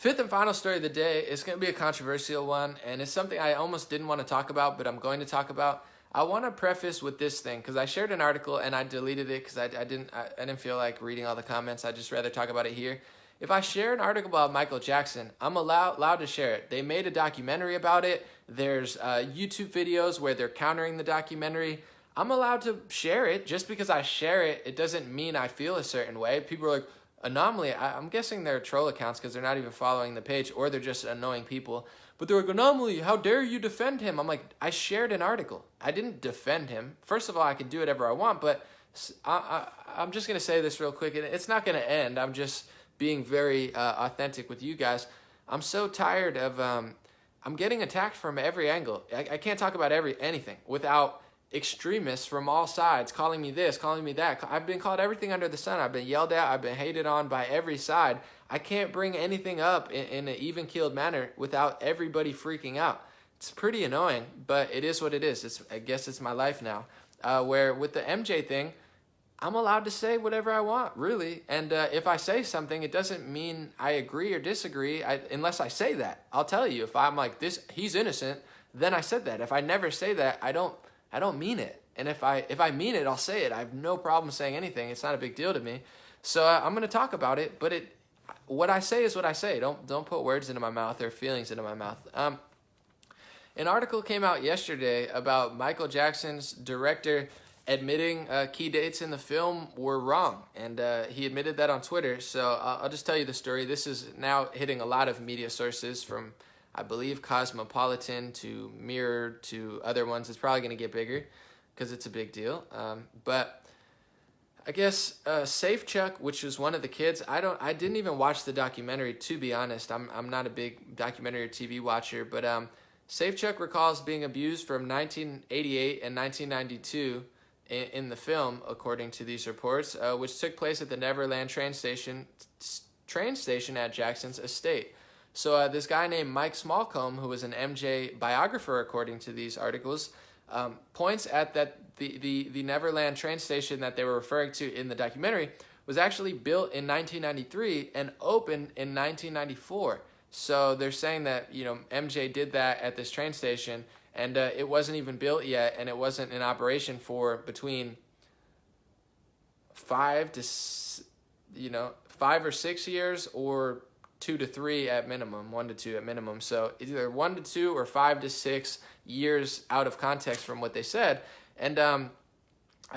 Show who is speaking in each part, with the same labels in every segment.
Speaker 1: Fifth and final story of the day is going to be a controversial one, and it's something I almost didn't want to talk about, but I'm going to talk about. I want to preface with this thing because I shared an article and I deleted it because I didn't feel like reading all the comments. I'd just rather talk about it here. If I share an article about Michael Jackson, I'm allowed to share it. They made a documentary about it. There's YouTube videos where they're countering the documentary. I'm allowed to share it. Just because I share it, it doesn't mean I feel a certain way. People are like, Anomaly, I'm guessing they're troll accounts because they're not even following the page, or they're just annoying people. But they're like, Anomaly, how dare you defend him? I'm like, I shared an article. I didn't defend him. First of all, I can do whatever I want, but I'm just going to say this real quick, and it's not going to end. I'm just being very authentic with you guys. I'm so tired of, I'm getting attacked from every angle. I can't talk about anything without extremists from all sides calling me this, calling me that. I've been called everything under the sun. I've been yelled at. I've been hated on by every side. I can't bring anything up in an even-keeled manner without everybody freaking out. It's pretty annoying, but it is what it is. I guess it's my life now. Where with the MJ thing, I'm allowed to say whatever I want, really. And if I say something, it doesn't mean I agree or disagree unless I say that. I'll tell you, if I'm like, he's innocent, then I said that. If I never say that, I don't mean it. And if I mean it, I'll say it. I have no problem saying anything. It's not a big deal to me. So I'm going to talk about it, but what I say is what I say. Don't put words into my mouth or feelings into my mouth. An article came out yesterday about Michael Jackson's director admitting key dates in the film were wrong, and he admitted that on Twitter. So I'll just tell you the story. This is now hitting a lot of media sources, from I believe Cosmopolitan to Mirror to other ones. It's probably going to get bigger because it's a big deal. But I guess Safe Chuck, which was one of the kids, I didn't even watch the documentary, to be honest. I'm not a big documentary or TV watcher, but Safe Chuck recalls being abused from 1988 and 1992 in the film, according to these reports, which took place at the Neverland train station at Jackson's estate. So this guy named Mike Smallcombe, who was an MJ biographer, according to these articles, points at that the Neverland train station that they were referring to in the documentary was actually built in 1993 and opened in 1994. So they're saying that, MJ did that at this train station, and it wasn't even built yet, and it wasn't in operation for between 5 or 6 years, or 2 to 3 at minimum, 1 to 2 at minimum. So either 1 to 2 or 5 to 6 years out of context from what they said. And I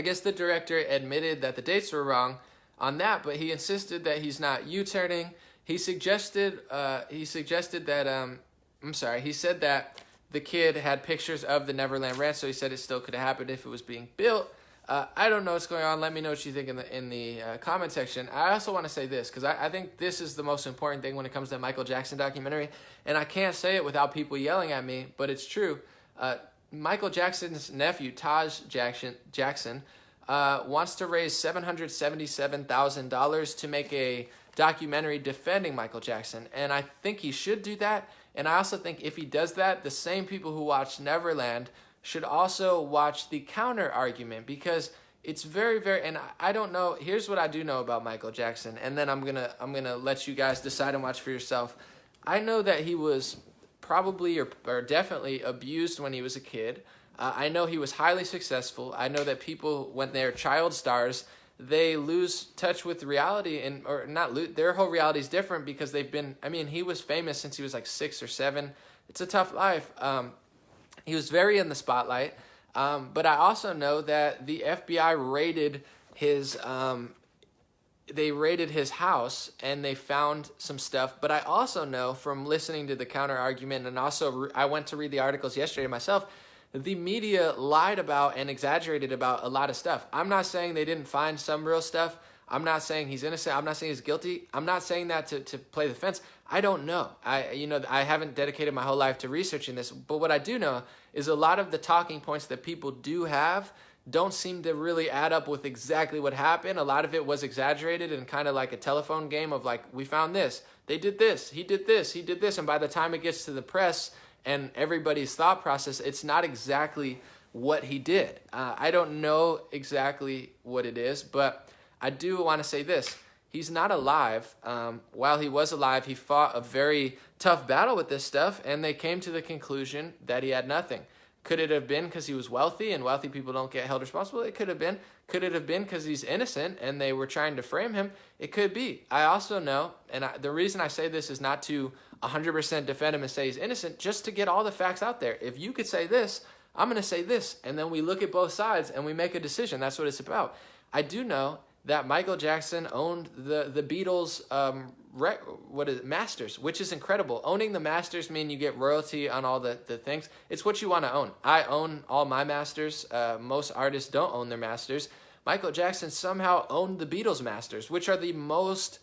Speaker 1: guess the director admitted that the dates were wrong on that, but he insisted that he's not U-turning. He suggested that he said that the kid had pictures of the Neverland Ranch, so he said it still could have happened if it was being built. I don't know what's going on. Let me know what you think in the comment section. I also want to say this, because I think this is the most important thing when it comes to the Michael Jackson documentary, and I can't say it without people yelling at me, but it's true. Michael Jackson's nephew, Taj Jackson, wants to raise $777,000 to make a documentary defending Michael Jackson, and I think he should do that. And I also think if he does that, the same people who watched Neverland should also watch the counter argument, because it's very, very, and I don't know, here's what I do know about Michael Jackson, and then I'm gonna let you guys decide and watch for yourself. I know that he was probably or definitely abused when he was a kid. I know he was highly successful. I know that people, when they're child stars, they lose touch with reality, their whole reality is different because he was famous since he was like 6 or 7. It's a tough life. He was very in the spotlight, but I also know that the FBI raided his house and they found some stuff. But I also know from listening to the counter argument, and also I went to read the articles yesterday myself, the media lied about and exaggerated about a lot of stuff. I'm not saying they didn't find some real stuff. I'm not saying he's innocent. I'm not saying he's guilty. I'm not saying that to play the fence. I don't know. I haven't dedicated my whole life to researching this, but what I do know is a lot of the talking points that people do have don't seem to really add up with exactly what happened. A lot of it was exaggerated and kind of like a telephone game of like, we found this, they did this, he did this, and by the time it gets to the press and everybody's thought process, it's not exactly what he did. I don't know exactly what it is, but I do want to say this. He's not alive. While he was alive, he fought a very tough battle with this stuff, and they came to the conclusion that he had nothing. Could it have been because he was wealthy and wealthy people don't get held responsible? It could have been. Could it have been because he's innocent and they were trying to frame him? It could be. I also know, and the reason I say this is not to 100% defend him and say he's innocent, just to get all the facts out there. If you could say this, I'm going to say this, and then we look at both sides and we make a decision. That's what it's about. I do know that Michael Jackson owned the Beatles' masters, which is incredible. Owning the masters mean you get royalty on all the things. It's what you want to own. I own all my masters. Most artists don't own their masters. Michael Jackson somehow owned the Beatles' masters, which are the most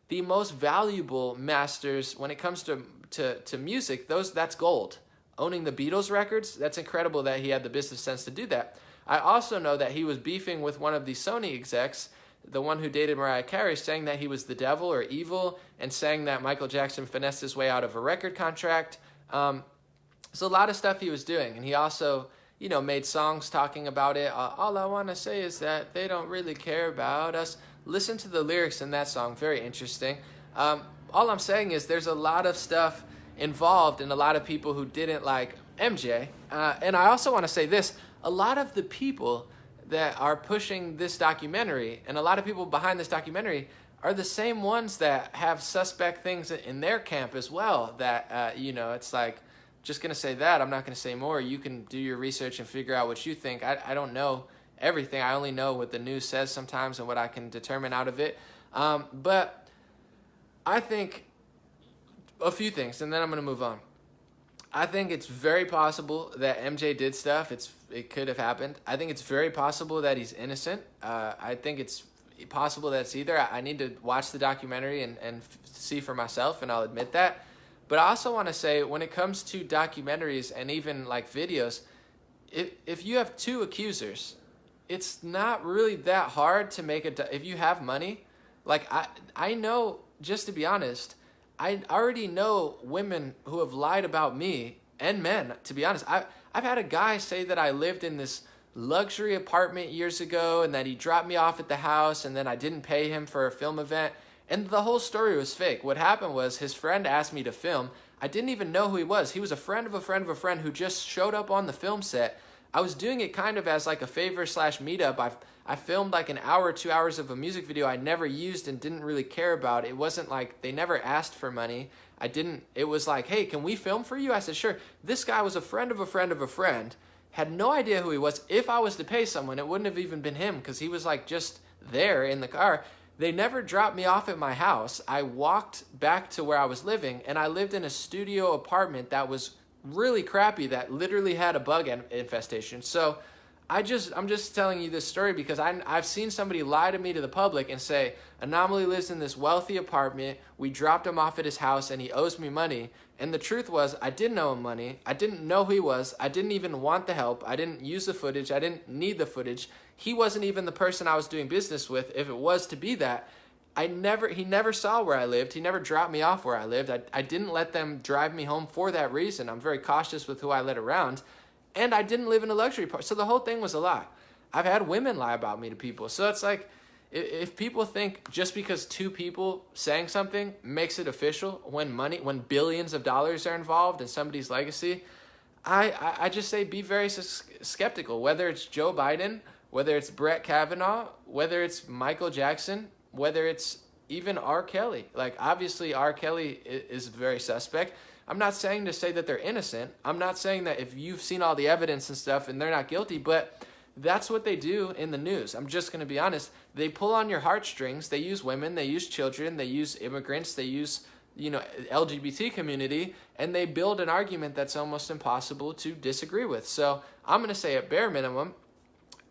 Speaker 1: valuable masters when it comes to music. That's gold. Owning the Beatles records, that's incredible that he had the business sense to do that. I also know that he was beefing with one of the Sony execs, the one who dated Mariah Carey, saying that he was the devil or evil, and saying that Michael Jackson finessed his way out of a record contract. So a lot of stuff he was doing, and he also, made songs talking about it. All I want to say is that they don't really care about us. Listen to the lyrics in that song, very interesting. All I'm saying is there's a lot of stuff involved and a lot of people who didn't like MJ. And I also want to say this, a lot of the people that are pushing this documentary and a lot of people behind this documentary are the same ones that have suspect things in their camp as well. That, it's like, just going to say that, I'm not going to say more. You can do your research and figure out what you think. I don't know everything. I only know what the news says sometimes and what I can determine out of it. But I think a few things, and then I'm going to move on. I think it's very possible that MJ did stuff. It could have happened. I think it's very possible that he's innocent. I think it's possible that it's either. I need to watch the documentary and see for myself, and I'll admit that. But I also want to say, when it comes to documentaries and even like videos, if you have two accusers, it's not really that hard to make if you have money. Like I know, just to be honest, I already know women who have lied about me, and men, to be honest. I've had a guy say that I lived in this luxury apartment years ago and that he dropped me off at the house and then I didn't pay him for a film event. And the whole story was fake. What happened was his friend asked me to film. I didn't even know who he was. He was a friend of a friend of a friend who just showed up on the film set. I was doing it kind of as like a favor / meetup. I filmed like an hour, 2 hours of a music video I never used and didn't really care about. It wasn't like, they never asked for money. It was like, hey, can we film for you? I said, sure. This guy was a friend of a friend of a friend, had no idea who he was. If I was to pay someone, it wouldn't have even been him because he was like just there in the car. They never dropped me off at my house. I walked back to where I was living, and I lived in a studio apartment that was really crappy, that literally had a bug infestation. So I'm just telling you this story because I've seen somebody lie to me to the public and say, Anomaly lives in this wealthy apartment, we dropped him off at his house and he owes me money. And the truth was, I didn't owe him money. I didn't know who he was. I didn't even want the help. I didn't use the footage. I didn't need the footage. He wasn't even the person I was doing business with. If it was to be that, he never saw where I lived. He never dropped me off where I lived. I didn't let them drive me home for that reason. I'm very cautious with who I let around. And I didn't live in a luxury part. So the whole thing was a lie. I've had women lie about me to people. So it's like, if people think just because two people saying something makes it official, when billions of dollars are involved in somebody's legacy, I just say be very skeptical. Whether it's Joe Biden, whether it's Brett Kavanaugh, whether it's Michael Jackson, whether it's even R. Kelly. Like, obviously, R. Kelly is very suspect. I'm not saying to say that they're innocent. I'm not saying that if you've seen all the evidence and stuff and they're not guilty, but that's what they do in the news. I'm just going to be honest. They pull on your heartstrings. They use women. They use children. They use immigrants. They use, LGBT community, and they build an argument that's almost impossible to disagree with. So I'm going to say at bare minimum,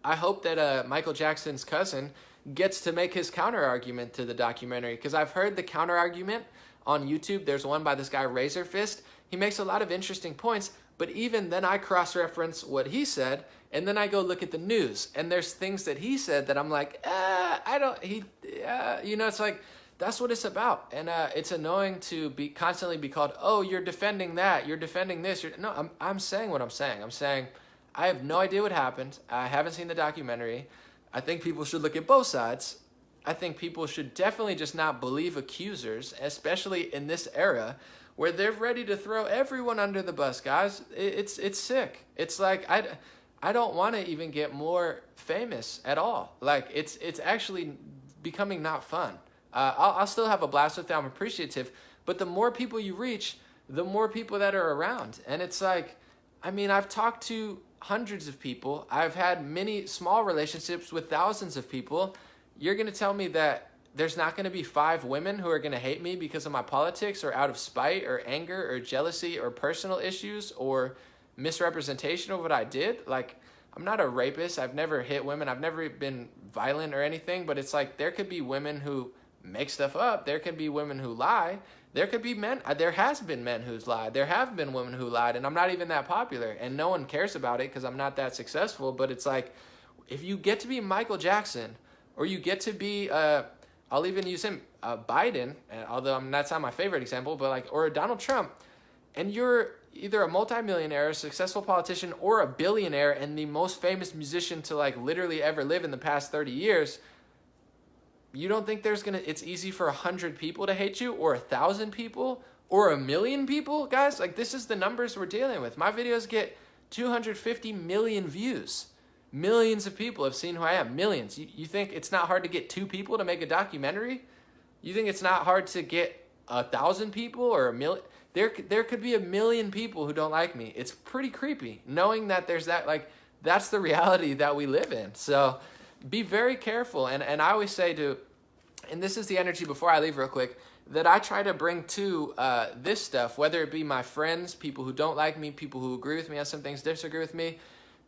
Speaker 1: I hope that Michael Jackson's cousin gets to make his counter argument to the documentary, because I've heard the counter argument on YouTube. There's one by this guy Razor Fist. He makes a lot of interesting points, but even then I cross-reference what he said, and then I go look at the news, and there's things that he said that I'm like, it's like, that's what it's about. And it's annoying to constantly be called, oh, you're defending that, you're defending this. No, I'm saying what I'm saying. I'm saying I have no idea what happened. I haven't seen the documentary. I think people should look at both sides. I think people should definitely just not believe accusers, especially in this era where they're ready to throw everyone under the bus, guys. It's sick. It's like I don't want to even get more famous at all. Like it's actually becoming not fun. I'll still have a blast with it. I'm appreciative, but the more people you reach, the more people that are around. And it's like, I mean, I've talked to hundreds of people. I've had many small relationships with thousands of people. You're going to tell me that there's not going to be 5 women who are going to hate me because of my politics or out of spite or anger or jealousy or personal issues or misrepresentation of what I did? Like, I'm not a rapist. I've never hit women. I've never been violent or anything, but it's like there could be women who make stuff up. There could be women who lie. There could be men. There has been men who's lied. There have been women who lied, and I'm not even that popular, and no one cares about it because I'm not that successful. But it's like, if you get to be Michael Jackson, or you get to be, I'll even use him, Biden, although that's not my favorite example, but like, or Donald Trump, and you're either a multimillionaire, a successful politician, or a billionaire and the most famous musician to like literally ever live in the past 30 years, you don't think it's easy for 100 people to hate you, or 1,000 people, or 1,000,000 people? Guys, like, this is the numbers we're dealing with. My videos get 250 million views. Millions of people have seen who I am. Millions. You think it's not hard to get 2 people to make a documentary? You think it's not hard to get 1,000 people or 1,000,000? There could be 1,000,000 people who don't like me. It's pretty creepy knowing that there's that, like, that's the reality that we live in. So be very careful. And I always say and this is the energy before I leave real quick, that I try to bring to this stuff, whether it be my friends, people who don't like me, people who agree with me on some things, disagree with me.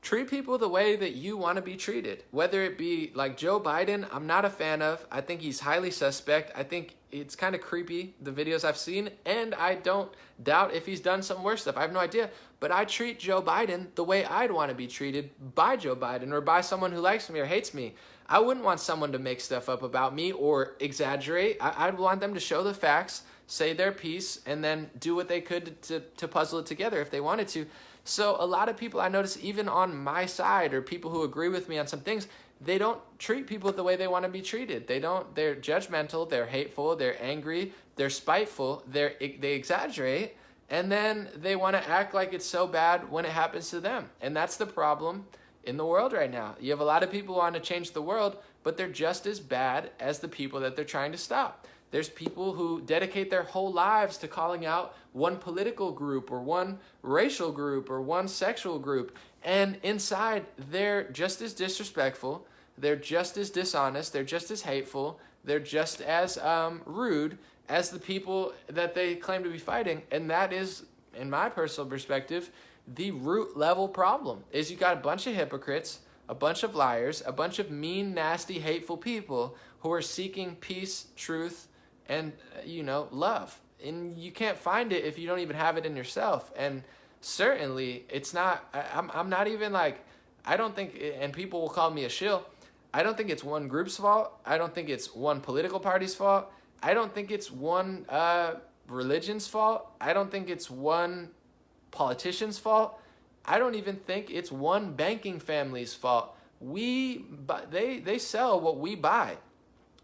Speaker 1: Treat people the way that you want to be treated. Whether it be like Joe Biden, I'm not a fan of. I think he's highly suspect. I think it's kind of creepy, the videos I've seen, and I don't doubt if he's done some worse stuff. I have no idea. But I treat Joe Biden the way I'd want to be treated by Joe Biden or by someone who likes me or hates me. I wouldn't want someone to make stuff up about me or exaggerate. I'd want them to show the facts, say their piece, and then do what they could to puzzle it together if they wanted to. So a lot of people I notice, even on my side, or people who agree with me on some things, they don't treat people the way they want to be treated. They're judgmental, they're hateful, they're angry, they're spiteful, they exaggerate, and then they want to act like it's so bad when it happens to them. And that's the problem in the world right now. You have a lot of people who want to change the world, but they're just as bad as the people that they're trying to stop. There's people who dedicate their whole lives to calling out one political group or one racial group or one sexual group. And inside, they're just as disrespectful. They're just as dishonest. They're just as hateful. They're just as rude as the people that they claim to be fighting. And that is, in my personal perspective, the root level problem. Is you got a bunch of hypocrites, a bunch of liars, a bunch of mean, nasty, hateful people who are seeking peace, truth, and, love. And you can't find it if you don't even have it in yourself. And certainly, it's not, I'm not even like, I don't think, and people will call me a shill, I don't think it's one group's fault. I don't think it's one political party's fault. I don't think it's one religion's fault. I don't think it's one politician's fault. I don't even think it's one banking family's fault. They sell what we buy.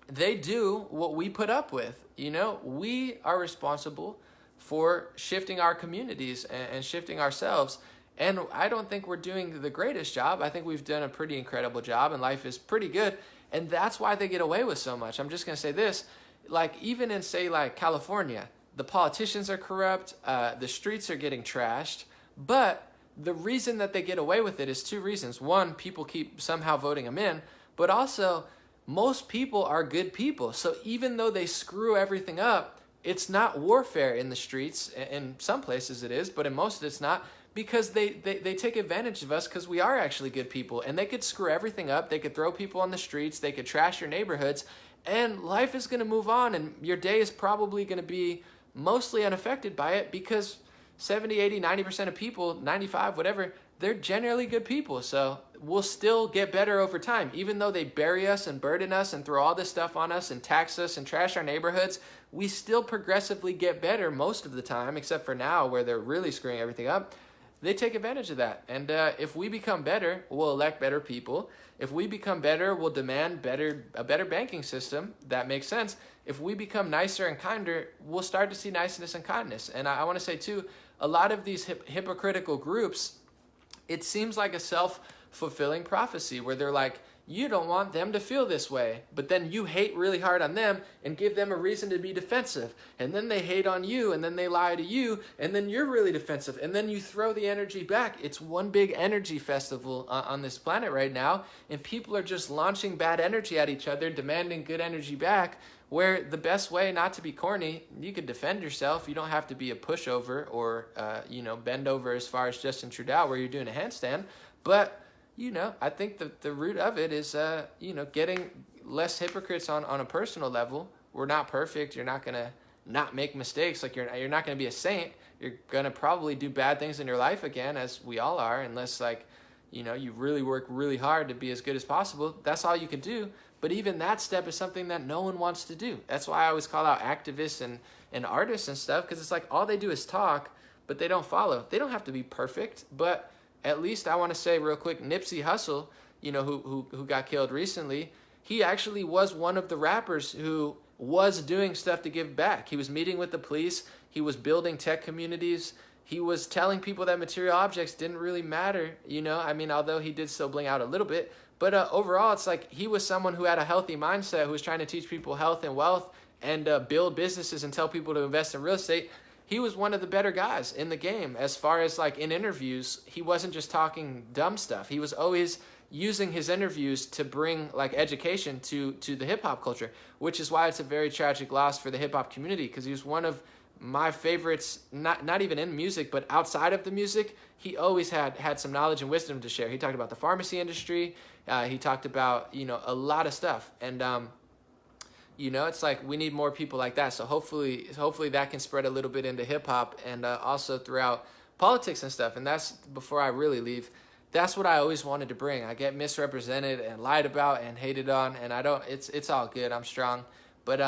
Speaker 1: They do what we put up with. We are responsible for shifting our communities and shifting ourselves. And I don't think we're doing the greatest job. I think we've done a pretty incredible job, and life is pretty good. And that's why they get away with so much. I'm just going to say this, like even in, say, like California, the politicians are corrupt, the streets are getting trashed, but the reason that they get away with it is 2 reasons. One, people keep somehow voting them in, but also most people are good people. So even though they screw everything up, it's not warfare in the streets. In some places it is, but in most it's not, because they take advantage of us because we are actually good people. And they could screw everything up. They could throw people on the streets. They could trash your neighborhoods. And life is going to move on, and your day is probably going to be mostly unaffected by it because 70, 80, 90% of people, 95, whatever, they're generally good people. So we'll still get better over time. Even though they bury us and burden us and throw all this stuff on us and tax us and trash our neighborhoods, we still progressively get better most of the time, except for now where they're really screwing everything up. they take advantage of that. And if we become better, we'll elect better people. If we become better, we'll demand a better banking system. That makes sense. If we become nicer and kinder, we'll start to see niceness and kindness. And I want to say too, a lot of these hypocritical groups, it seems like a self-fulfilling prophecy where they're like, you don't want them to feel this way, but then you hate really hard on them and give them a reason to be defensive. And then they hate on you, and then they lie to you, and then you're really defensive. And then you throw the energy back. It's one big energy festival on this planet right now, and people are just launching bad energy at each other, demanding good energy back, where the best way not to be corny, you could defend yourself. You don't have to be a pushover or, bend over as far as Justin Trudeau where you're doing a handstand. But I think the root of it is, getting less hypocrites on a personal level. We're not perfect. You're not going to not make mistakes. Like you're not going to be a saint. You're going to probably do bad things in your life again, as we all are, unless you really work really hard to be as good as possible. That's all you can do. But even that step is something that no one wants to do. That's why I always call out activists and artists and stuff, because it's like all they do is talk, but they don't follow. They don't have to be perfect, but at least I want to say real quick, Nipsey Hussle, who got killed recently, he actually was one of the rappers who was doing stuff to give back. He was meeting with the police. He was building tech communities. He was telling people that material objects didn't really matter, although he did still bling out a little bit. But overall, it's like he was someone who had a healthy mindset, who was trying to teach people health and wealth and build businesses and tell people to invest in real estate. He was one of the better guys in the game as far as like in interviews. He wasn't just talking dumb stuff. He was always using his interviews to bring like education to the hip hop culture, which is why it's a very tragic loss for the hip hop community, because he was one of my favorites, not even in music, but outside of the music. He always had some knowledge and wisdom to share. He talked about the pharmacy industry. He talked about, a lot of stuff. And, it's like we need more people like that. So hopefully that can spread a little bit into hip hop and also throughout politics and stuff. And that's, before I really leave, that's what I always wanted to bring. I get misrepresented and lied about and hated on, and it's all good. I'm strong. But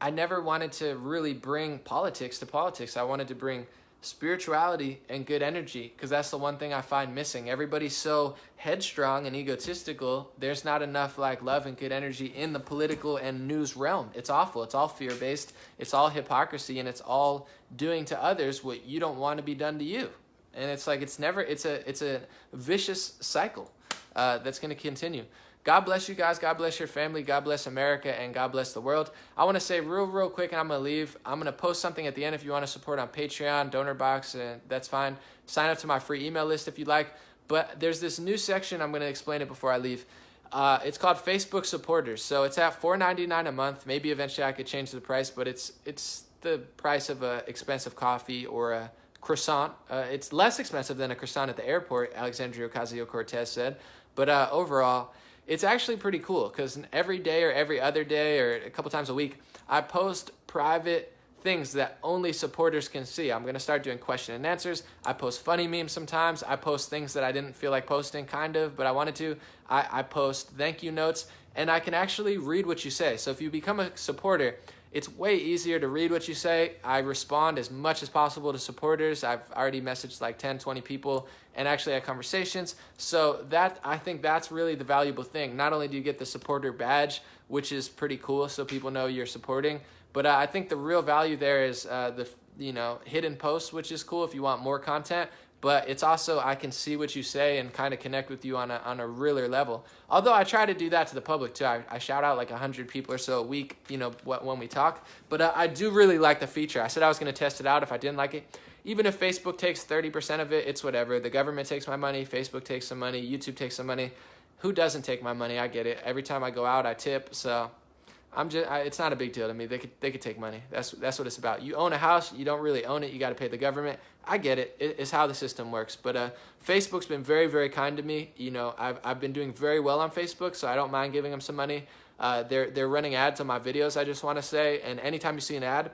Speaker 1: I never wanted to really bring politics to politics. I wanted to bring spirituality and good energy, because that's the one thing I find missing. Everybody's so headstrong and egotistical. There's not enough like love and good energy in the political and news realm. It's awful. It's all fear-based. It's all hypocrisy, and it's all doing to others what you don't want to be done to you. And it's like it's a vicious cycle that's going to continue. God bless you guys. God bless your family. God bless America, and God bless the world. I want to say real quick, and I'm going to leave. I'm going to post something at the end if you want to support on Patreon, donor box, and that's fine. Sign up to my free email list if you'd like. But there's this new section. I'm going to explain it before I leave. It's called Facebook Supporters. So it's at $4.99 a month. Maybe eventually I could change the price, but it's the price of an expensive coffee or a croissant. It's less expensive than a croissant at the airport, Alexandria Ocasio-Cortez said. But overall, it's actually pretty cool, because every day or every other day or a couple times a week, I post private things that only supporters can see. I'm going to start doing question and answers. I post funny memes sometimes. I post things that I didn't feel like posting, kind of, but I wanted to. I post thank you notes, and I can actually read what you say. So if you become a supporter, it's way easier to read what you say. I respond as much as possible to supporters. I've already messaged like 10, 20 people and actually had conversations. So I think that's really the valuable thing. Not only do you get the supporter badge, which is pretty cool so people know you're supporting, but I think the real value there is the hidden posts, which is cool if you want more content. But it's also, I can see what you say and kind of connect with you on a realer level. Although I try to do that to the public too. I shout out like 100 people or so a week, when we talk. But I do really like the feature. I said I was going to test it out if I didn't like it. Even if Facebook takes 30% of it, it's whatever. The government takes my money. Facebook takes some money. YouTube takes some money. Who doesn't take my money? I get it. Every time I go out, I tip. So it's not a big deal to me. They could take money. That's what it's about. You own a house, you don't really own it. You got to pay the government. I get it. It's how the system works. But Facebook's been very, very kind to me. I've been doing very well on Facebook, so I don't mind giving them some money. They're running ads on my videos, I just want to say. And anytime you see an ad,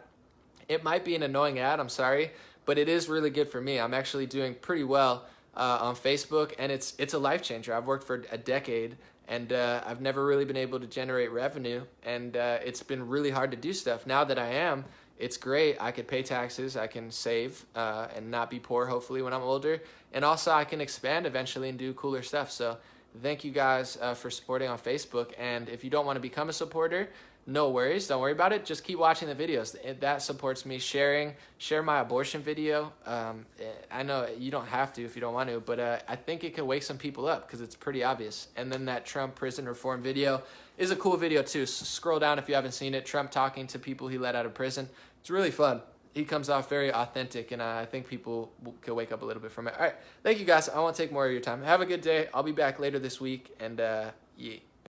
Speaker 1: it might be an annoying ad. I'm sorry, but it is really good for me. I'm actually doing pretty well on Facebook, and it's a life changer. I've worked for a decade. And I've never really been able to generate revenue, and it's been really hard to do stuff. Now that I am, it's great. I could pay taxes, I can save, and not be poor hopefully when I'm older, and also I can expand eventually and do cooler stuff. So thank you guys for supporting on Facebook, and if you don't want to become a supporter, no worries, don't worry about it. Just keep watching the videos. That supports me. Share my abortion video. I know you don't have to if you don't want to, but I think it could wake some people up because it's pretty obvious. And then that Trump prison reform video is a cool video too. Scroll down if you haven't seen it. Trump talking to people he let out of prison. It's really fun. He comes off very authentic, and I think people could wake up a little bit from it. All right, thank you guys. I won't take more of your time. Have a good day. I'll be back later this week, and yeah.